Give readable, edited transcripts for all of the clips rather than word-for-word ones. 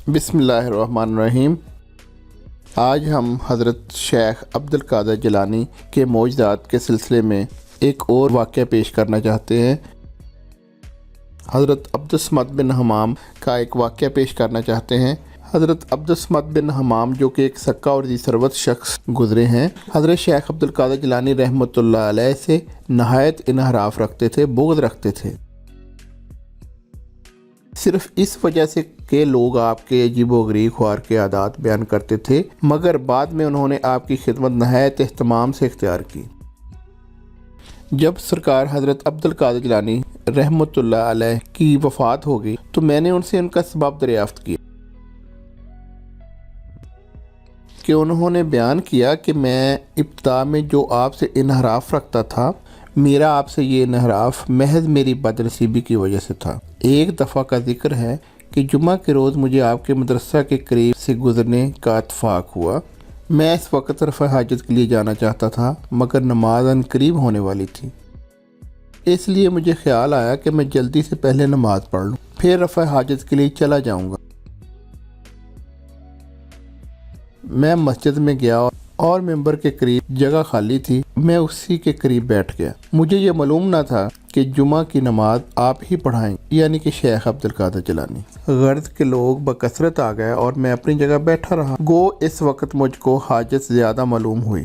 بسم اللہ الرحمن الرحیم۔ آج ہم حضرت شیخ عبد القادر جیلانی کے معجزات کے سلسلے میں ایک اور واقعہ پیش کرنا چاہتے ہیں۔ حضرت عبد الصمد بن حمام کا ایک واقعہ پیش کرنا چاہتے ہیں۔ حضرت عبد الصمد بن حمام جو کہ ایک سکہ اور ذی ثروت شخص گزرے ہیں، حضرت شیخ عبد القادر جیلانی رحمۃ اللہ علیہ سے نہایت انحراف رکھتے تھے، بغض رکھتے تھے، صرف اس وجہ سے کہ لوگ آپ کے عجیب و غریب خوار کے عادات بیان کرتے تھے، مگر بعد میں انہوں نے آپ کی خدمت نہایت اہتمام سے اختیار کی۔ جب سرکار حضرت عبد القادر جیلانی رحمۃ اللہ علیہ کی وفات ہو گئی تو میں نے ان سے ان کا سبب دریافت کیا کہ انہوں نے بیان کیا کہ میں ابتدا میں جو آپ سے انحراف رکھتا تھا، میرا آپ سے یہ انحراف محض میری بدنصیبی کی وجہ سے تھا۔ ایک دفعہ کا ذکر ہے کہ جمعہ کے روز مجھے آپ کے مدرسہ کے قریب سے گزرنے کا اتفاق ہوا۔ میں اس وقت رفع حاجت کے لیے جانا چاہتا تھا، مگر نماز ان قریب ہونے والی تھی، اس لیے مجھے خیال آیا کہ میں جلدی سے پہلے نماز پڑھ لوں، پھر رفع حاجت کے لیے چلا جاؤں گا۔ میں مسجد میں گیا اور ممبر کے قریب جگہ خالی تھی، میں اسی کے قریب بیٹھ گیا۔ مجھے یہ معلوم نہ تھا کہ جمعہ کی نماز آپ ہی پڑھائیں، یعنی کہ شیخ عبد القادر جیلانی۔ غرض کے لوگ بکثرت آ گئے اور میں اپنی جگہ بیٹھا رہا۔ گو اس وقت مجھ کو حاجت زیادہ معلوم ہوئی،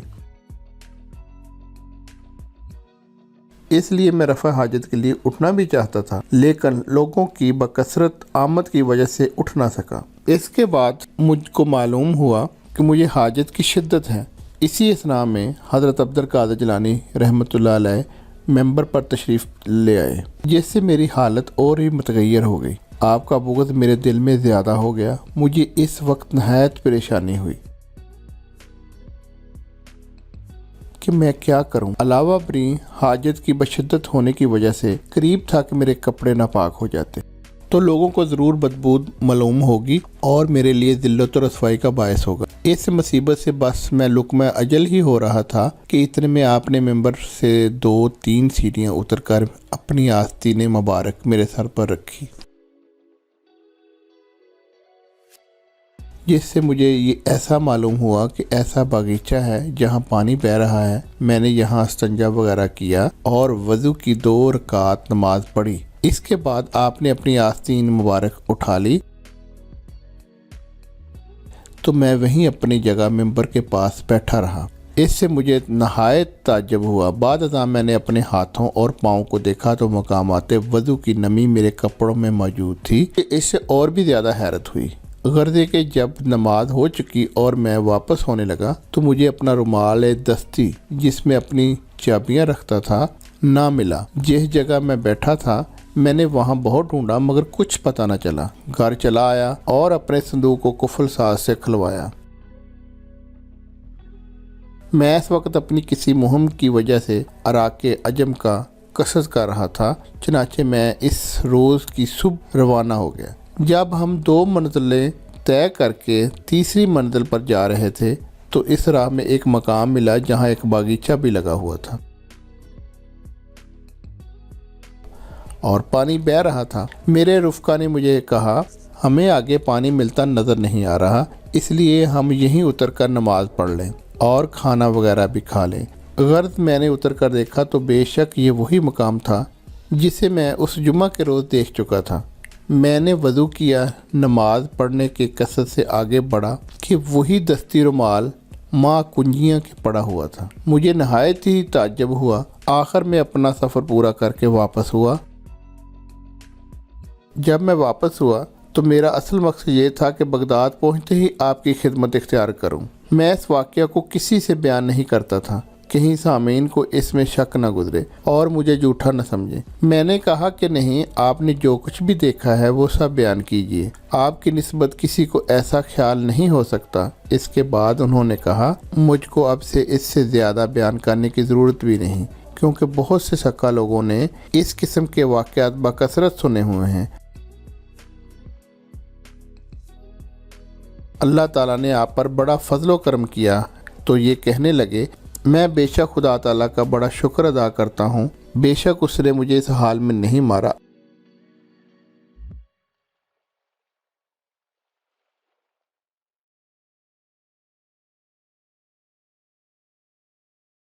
اس لیے میں رفع حاجت کے لیے اٹھنا بھی چاہتا تھا، لیکن لوگوں کی بکثرت آمد کی وجہ سے اٹھ نہ سکا۔ اس کے بعد مجھ کو معلوم ہوا کہ مجھے حاجت کی شدت ہے۔ اسی اثناء میں حضرت عبد القادر جیلانی رحمۃ اللہ علیہ ممبر پر تشریف لے آئے، جس سے میری حالت اور ہی متغیر ہو گئی۔ آپ کا بغض میرے دل میں زیادہ ہو گیا۔ مجھے اس وقت نہایت پریشانی ہوئی کہ میں کیا کروں۔ علاوہ بری حاجت کی بشدت ہونے کی وجہ سے قریب تھا کہ میرے کپڑے ناپاک ہو جاتے تو لوگوں کو ضرور بدبو معلوم ہوگی اور میرے لیے ذلت و رسوائی کا باعث ہوگا۔ اس مصیبت سے بس میں لقمہ اجل ہی ہو رہا تھا کہ اتنے میں آپ نے ممبر سے 2-3 سیڑھیاں اتر کر اپنی آستین مبارک میرے سر پر رکھی، جس سے مجھے یہ ایسا معلوم ہوا کہ ایسا باغیچہ ہے جہاں پانی بہہ رہا ہے۔ میں نے یہاں استنجا وغیرہ کیا اور وضو کی 2 رکعات نماز پڑھی۔ اس کے بعد آپ نے اپنی آستین مبارک اٹھا لی تو میں وہیں اپنی جگہ ممبر کے پاس بیٹھا رہا۔ اس سے مجھے نہایت تعجب ہوا۔ بعد ازاں میں نے اپنے ہاتھوں اور پاؤں کو دیکھا تو مقامات وضو کی نمی میرے کپڑوں میں موجود تھی۔ اس سے اور بھی زیادہ حیرت ہوئی۔ غرض کہ جب نماز ہو چکی اور میں واپس ہونے لگا تو مجھے اپنا رومال دستی جس میں اپنی چابیاں رکھتا تھا نہ ملا۔ جس جگہ میں بیٹھا تھا میں نے وہاں بہت ڈھونڈا، مگر کچھ پتہ نہ چلا۔ گھر چلا آیا اور اپنے صندوق کو قفل ساز سے کھلوایا۔ میں اس وقت اپنی کسی مہم کی وجہ سے عراق عجم کا قصد کر رہا تھا، چنانچہ میں اس روز کی صبح روانہ ہو گیا۔ جب ہم 2 منزلیں طے کر کے تیسری منزل پر جا رہے تھے تو اس راہ میں ایک مقام ملا جہاں ایک باغیچہ بھی لگا ہوا تھا اور پانی بہہ رہا تھا۔ میرے رفقا نے مجھے کہا، ہمیں آگے پانی ملتا نظر نہیں آ رہا، اس لیے ہم یہیں اتر کر نماز پڑھ لیں اور کھانا وغیرہ بھی کھا لیں۔ غرض میں نے اتر کر دیکھا تو بے شک یہ وہی مقام تھا جسے میں اس جمعہ کے روز دیکھ چکا تھا۔ میں نے وضو کیا، نماز پڑھنے کے قصد سے آگے بڑھا کہ وہی دستی رومال ماں کنجیاں کے پڑا ہوا تھا۔ مجھے نہایت ہی تعجب ہوا۔ آخر میں اپنا سفر پورا کر کے واپس ہوا۔ جب میں واپس ہوا تو میرا اصل مقصد یہ تھا کہ بغداد پہنچتے ہی آپ کی خدمت اختیار کروں۔ میں اس واقعہ کو کسی سے بیان نہیں کرتا تھا، کہیں سامعین کو اس میں شک نہ گزرے اور مجھے جھوٹا نہ سمجھے۔ میں نے کہا کہ نہیں، آپ نے جو کچھ بھی دیکھا ہے وہ سب بیان کیجیے، آپ کی نسبت کسی کو ایسا خیال نہیں ہو سکتا۔ اس کے بعد انہوں نے کہا، مجھ کو اب سے اس سے زیادہ بیان کرنے کی ضرورت بھی نہیں، کیونکہ بہت سے سکا لوگوں نے اس قسم کے واقعات بکثرت سنے ہوئے ہیں۔ اللہ تعالیٰ نے آپ پر بڑا فضل و کرم کیا۔ تو یہ کہنے لگے، میں بے شک خدا تعالیٰ کا بڑا شکر ادا کرتا ہوں، بے شک اس نے مجھے اس حال میں نہیں مارا